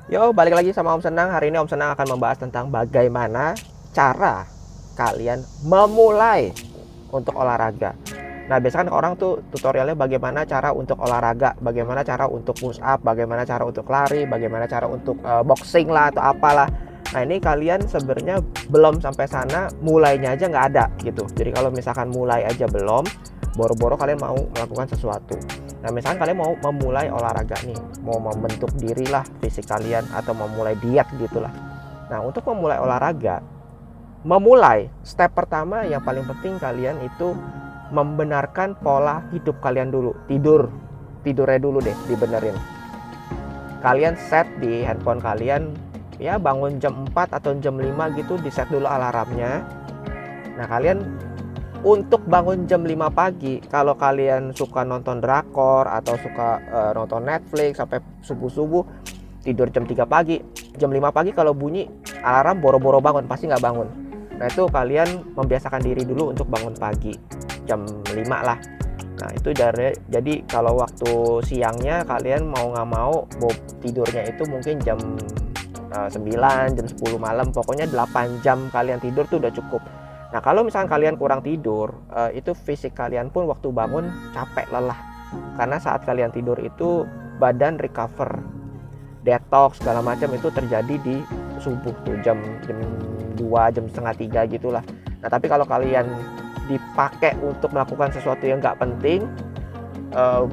Yo, balik lagi sama Om Senang. Hari ini Om Senang akan membahas tentang bagaimana cara kalian memulai untuk olahraga. Nah, biasanya kan orang tuh tutorialnya bagaimana cara untuk olahraga, bagaimana cara untuk push up, bagaimana cara untuk lari, bagaimana cara untuk boxing lah atau apalah. Nah, ini kalian sebenarnya belum sampai sana, mulainya aja nggak ada gitu. Jadi kalau misalkan mulai aja belum, boro-boro kalian mau melakukan sesuatu. Nah, misalkan kalian mau memulai olahraga nih, mau membentuk diri lah fisik kalian atau memulai diet gitulah. Nah, untuk memulai olahraga, step pertama yang paling penting kalian itu membenarkan pola hidup kalian dulu. Tidurnya dulu deh dibenerin. Kalian set di handphone kalian, ya bangun jam 4 atau jam 5 gitu, di set dulu alarmnya. Nah, kalian untuk bangun jam 5 pagi, kalau kalian suka nonton drakor atau suka nonton Netflix sampai subuh-subuh, tidur jam 3 pagi, jam 5 pagi kalau bunyi alarm boro-boro bangun, pasti nggak bangun. Nah, itu kalian membiasakan diri dulu untuk bangun pagi jam 5 lah. Nah, itu jadi kalau waktu siangnya kalian mau nggak mau tidurnya itu mungkin jam 9, jam 10 malam, pokoknya 8 jam kalian tidur tuh udah cukup. Nah, kalau misalkan kalian kurang tidur, itu fisik kalian pun waktu bangun capek, lelah. Karena saat kalian tidur itu badan recover, detox segala macam itu terjadi di subuh tuh jam 2, jam setengah 3 gitulah. Nah, tapi kalau kalian dipakai untuk melakukan sesuatu yang nggak penting,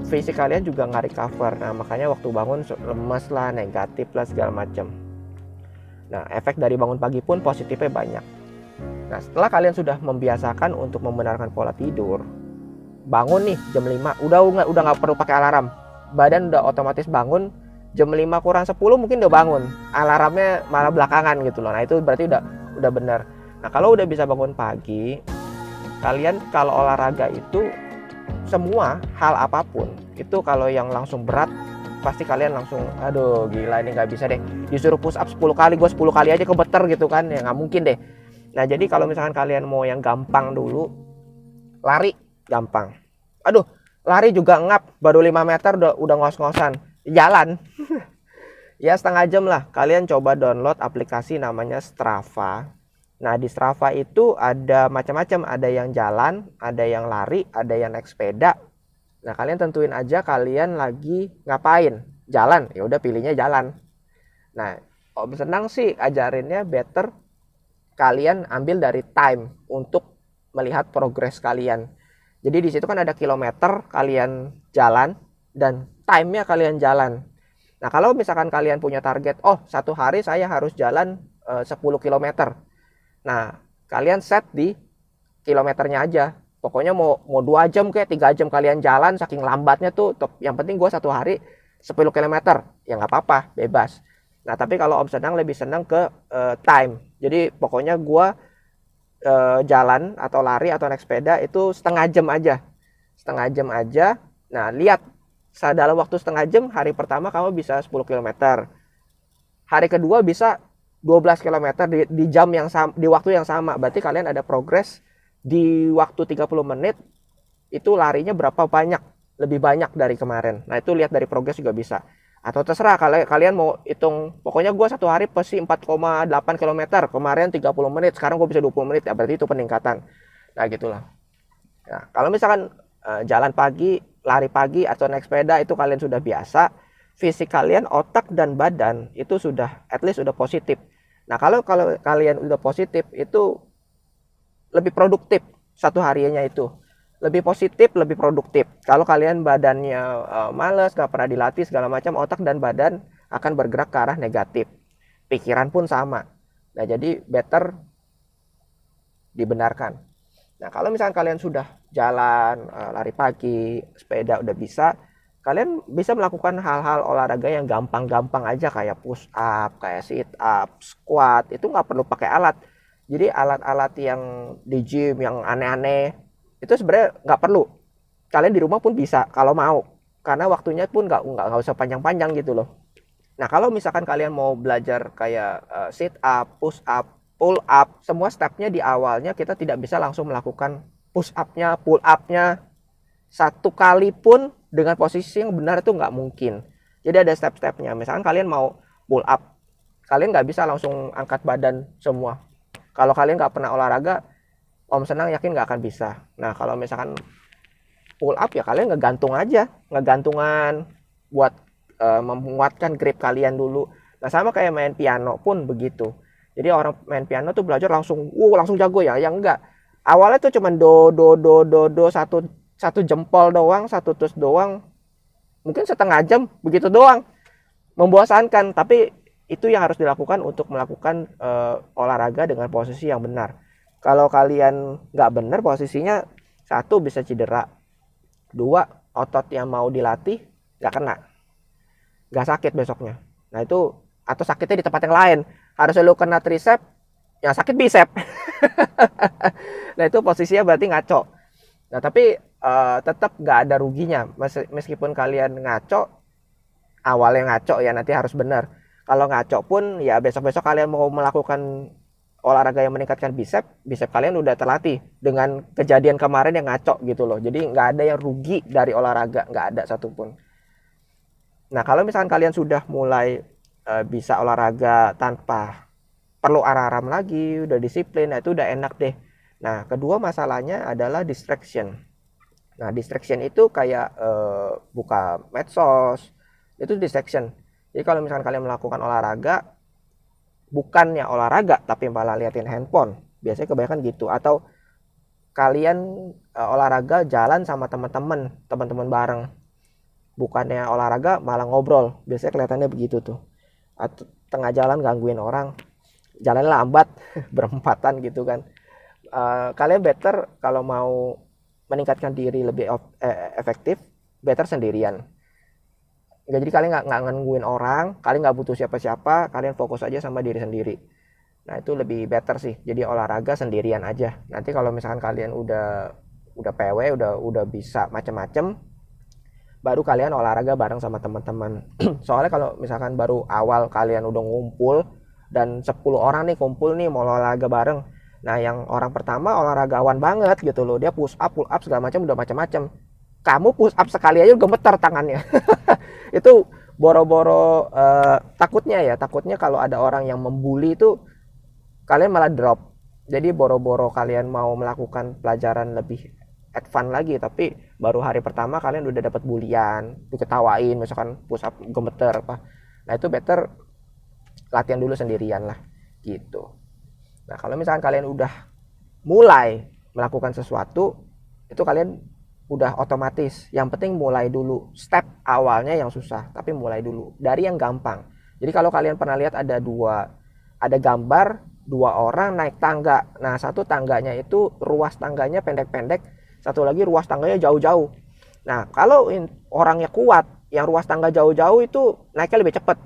fisik kalian juga nggak recover. Nah, makanya waktu bangun lemes lah, negatif lah segala macam. Nah, efek dari bangun pagi pun positifnya banyak. Nah, setelah kalian sudah membiasakan untuk membenarkan pola tidur, bangun nih jam 5, udah nggak perlu pakai alarm. Badan udah otomatis bangun, jam 5 kurang 10 mungkin udah bangun. Alarmnya malah belakangan gitu loh. Nah, itu berarti udah benar. Nah, kalau udah bisa bangun pagi, kalian kalau olahraga itu semua hal apapun, itu kalau yang langsung berat pasti kalian langsung aduh gila ini nggak bisa deh, disuruh push up 10 kali, gue 10 kali aja kebeter gitu kan, ya nggak mungkin deh. Nah, jadi kalau misalkan kalian mau yang gampang dulu, lari gampang. Aduh, lari juga ngap, baru 5 meter udah ngos-ngosan. Jalan. Ya setengah jam lah. Kalian coba download aplikasi namanya Strava. Nah, di Strava itu ada macam-macam, ada yang jalan, ada yang lari, ada yang naik sepeda. Nah, kalian tentuin aja kalian lagi ngapain. Jalan, ya udah pilihnya jalan. Nah, Om Senang sih ajarinnya better kalian ambil dari time untuk melihat progres kalian. Jadi di situ kan ada kilometer kalian jalan dan time-nya kalian jalan. Nah, kalau misalkan kalian punya target, oh satu hari saya harus jalan 10 kilometer. Nah, kalian set di kilometernya aja. Pokoknya mau 2 jam kayak 3 jam kalian jalan, saking lambatnya tuh, yang penting gue satu hari 10 kilometer. Ya nggak apa-apa, bebas. Nah, tapi kalau Om Senang lebih senang ke time. Jadi pokoknya gue jalan atau lari atau naik sepeda itu setengah jam aja. Setengah jam aja. Nah, lihat dalam waktu setengah jam, hari pertama kamu bisa 10 kilometer. Hari kedua bisa 12 kilometer di jam yang sama, di waktu yang sama. Berarti kalian ada progres di waktu 30 menit itu larinya berapa banyak, lebih banyak dari kemarin. Nah, itu lihat dari progres juga bisa. Atau terserah kalian mau hitung, pokoknya gue satu hari pasti 4,8 km, kemarin 30 menit, sekarang gue bisa 20 menit, ya berarti itu peningkatan. Nah, gitulah. Nah, kalau misalkan jalan pagi, lari pagi atau naik sepeda itu kalian sudah biasa, fisik kalian, otak dan badan itu sudah at least sudah positif. Nah, kalau kalian udah positif itu lebih produktif satu harinya itu. Lebih positif, lebih produktif. Kalau kalian badannya males, gak pernah dilatih segala macam, otak dan badan akan bergerak ke arah negatif. Pikiran pun sama. Nah, jadi better dibenarkan. Nah, kalau misalkan kalian sudah jalan, lari pagi, sepeda udah bisa, kalian bisa melakukan hal-hal olahraga yang gampang-gampang aja kayak push up, kayak sit up, squat. Itu nggak perlu pakai alat. Jadi alat-alat yang di gym yang aneh-aneh itu sebenarnya nggak perlu. Kalian di rumah pun bisa kalau mau, karena waktunya pun nggak usah panjang-panjang gitu loh. Nah, kalau misalkan kalian mau belajar kayak sit up, push up, pull up, semua stepnya di awalnya kita tidak bisa langsung melakukan push up-nya, pull up-nya satu kali pun dengan posisi yang benar itu nggak mungkin. Jadi ada step-stepnya. Misalkan kalian mau pull up. Kalian nggak bisa langsung angkat badan semua. Kalau kalian nggak pernah olahraga, Om Senang yakin nggak akan bisa. Nah, kalau misalkan pull up ya kalian ngegantung aja, ngegantungan buat menguatkan grip kalian dulu. Nah, sama kayak main piano pun begitu. Jadi orang main piano tuh belajar langsung langsung jago ya. Yang enggak. Awalnya tuh cuman do satu jempol doang, satu tus doang. Mungkin setengah jam begitu doang. Membosankan, tapi itu yang harus dilakukan untuk melakukan olahraga dengan posisi yang benar. Kalau kalian nggak benar posisinya, satu bisa cedera, dua otot yang mau dilatih nggak kena, nggak sakit besoknya. Nah itu, atau sakitnya di tempat yang lain. Harusnya lu kena tricep, yang sakit bicep. Nah itu posisinya berarti ngaco. Nah tapi tetap nggak ada ruginya, meskipun kalian ngaco, awalnya ngaco ya, nanti harus benar. Kalau ngaco pun ya besok-besok kalian mau melakukan olahraga yang meningkatkan bicep kalian udah terlatih dengan kejadian kemarin yang ngaco gitu loh. Jadi nggak ada yang rugi dari olahraga, nggak ada satupun. Nah kalau misalkan kalian sudah mulai bisa olahraga tanpa perlu alarm lagi, udah disiplin, nah itu udah enak deh. Nah kedua masalahnya adalah distraction. Nah distraction itu kayak buka medsos, itu distraction. Jadi kalau misalkan kalian melakukan olahraga, bukannya olahraga tapi malah liatin handphone, biasanya kebanyakan gitu. Atau kalian olahraga jalan sama teman-teman bareng, bukannya olahraga malah ngobrol, biasanya kelihatannya begitu tuh. Atau tengah jalan gangguin orang, jalan lambat berempatan gitu kan. Kalian better kalau mau meningkatkan diri lebih efektif, better sendirian. Jadi kalian nggak gangguin orang, kalian nggak butuh siapa-siapa, kalian fokus aja sama diri sendiri. Nah itu lebih better sih, jadi olahraga sendirian aja. Nanti kalau misalkan kalian udah PW, udah bisa macem-macem, baru kalian olahraga bareng sama teman-teman. Soalnya kalau misalkan baru awal kalian udah ngumpul, dan 10 orang nih kumpul nih mau olahraga bareng, nah yang orang pertama olahragawan banget gitu loh, dia push up, pull up segala macam, udah macam-macam. Kamu push up sekali aja gemeter tangannya. Itu boro-boro takutnya kalau ada orang yang membuli itu kalian malah drop. Jadi boro-boro kalian mau melakukan pelajaran lebih advance lagi, tapi baru hari pertama kalian udah dapat bulian, diketawain, misalkan push up gemeter apa. Nah itu better latihan dulu sendirian lah gitu. Nah kalau misalkan kalian udah mulai melakukan sesuatu, itu kalian udah otomatis. Yang penting mulai dulu. Step awalnya yang susah, tapi mulai dulu dari yang gampang. Jadi kalau kalian pernah lihat ada gambar dua orang naik tangga. Nah satu tangganya itu ruas tangganya pendek-pendek, satu lagi ruas tangganya jauh-jauh. Nah kalau orangnya kuat, yang ruas tangga jauh-jauh itu naiknya lebih cepat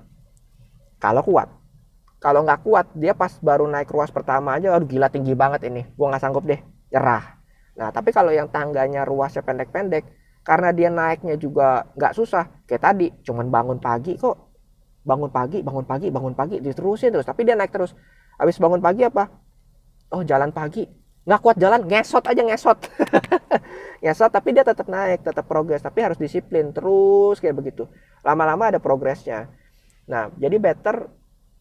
kalau kuat. Kalau nggak kuat, dia pas baru naik ruas pertama aja, aduh gila tinggi banget ini, gua nggak sanggup deh, nyerah. Nah tapi kalau yang tangganya ruasnya pendek-pendek, karena dia naiknya juga nggak susah, kayak tadi cuman bangun pagi kok, bangun pagi diterusin terus, tapi dia naik terus. Habis bangun pagi apa, oh jalan pagi nggak kuat jalan, ngesot ngesot, tapi dia tetap naik, tetap progres, tapi harus disiplin terus kayak begitu, lama-lama ada progresnya. Nah jadi better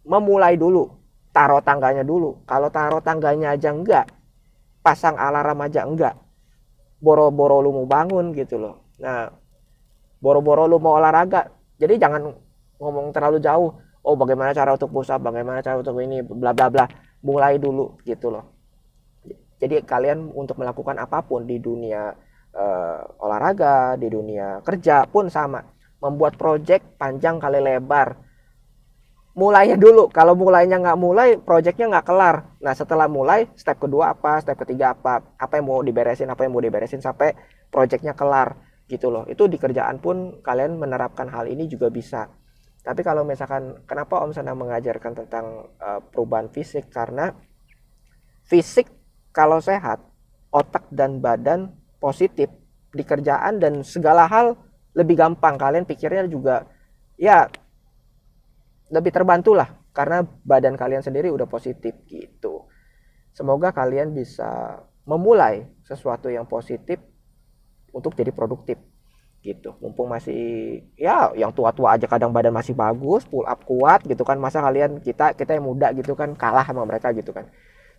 memulai dulu, taruh tangganya dulu. Kalau taruh tangganya aja enggak, pasang alarm aja enggak, boro-boro lu mau bangun gitu loh. Nah boro-boro lu mau olahraga, jadi jangan ngomong terlalu jauh, oh bagaimana cara untuk push up, bagaimana cara untuk ini, bla bla bla. Mulai dulu gitu loh. Jadi kalian untuk melakukan apapun di dunia olahraga, di dunia kerja pun sama, membuat project panjang kali lebar, mulainya dulu. Kalau mulainya nggak mulai, projectnya nggak kelar. Nah setelah mulai, step kedua apa, step ketiga apa yang mau diberesin sampai projectnya kelar gitu loh. Itu di kerjaan pun kalian menerapkan hal ini juga bisa. Tapi kalau misalkan kenapa Om Senang mengajarkan tentang perubahan fisik, karena fisik kalau sehat, otak dan badan positif, di kerjaan dan segala hal lebih gampang. Kalian pikirnya juga ya lebih terbantu lah, karena badan kalian sendiri udah positif gitu. Semoga kalian bisa memulai sesuatu yang positif untuk jadi produktif gitu. Mumpung masih, ya yang tua-tua aja kadang badan masih bagus, pull up kuat gitu kan, masa kalian, kita yang muda gitu kan kalah sama mereka gitu kan.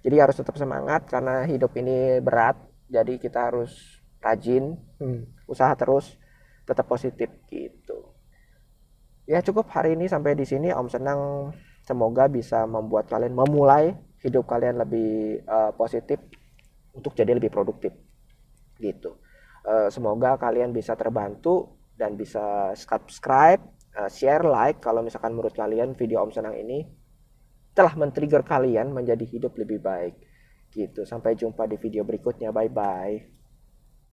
Jadi harus tetap semangat karena hidup ini berat, jadi kita harus rajin, usaha terus, tetap positif gitu. Ya cukup hari ini sampai di sini. Om senang, semoga bisa membuat kalian memulai hidup kalian lebih positif untuk jadi lebih produktif gitu. Semoga kalian bisa terbantu dan bisa subscribe, share, like kalau misalkan menurut kalian video Om Senang ini telah men-trigger kalian menjadi hidup lebih baik gitu. Sampai jumpa di video berikutnya. Bye bye.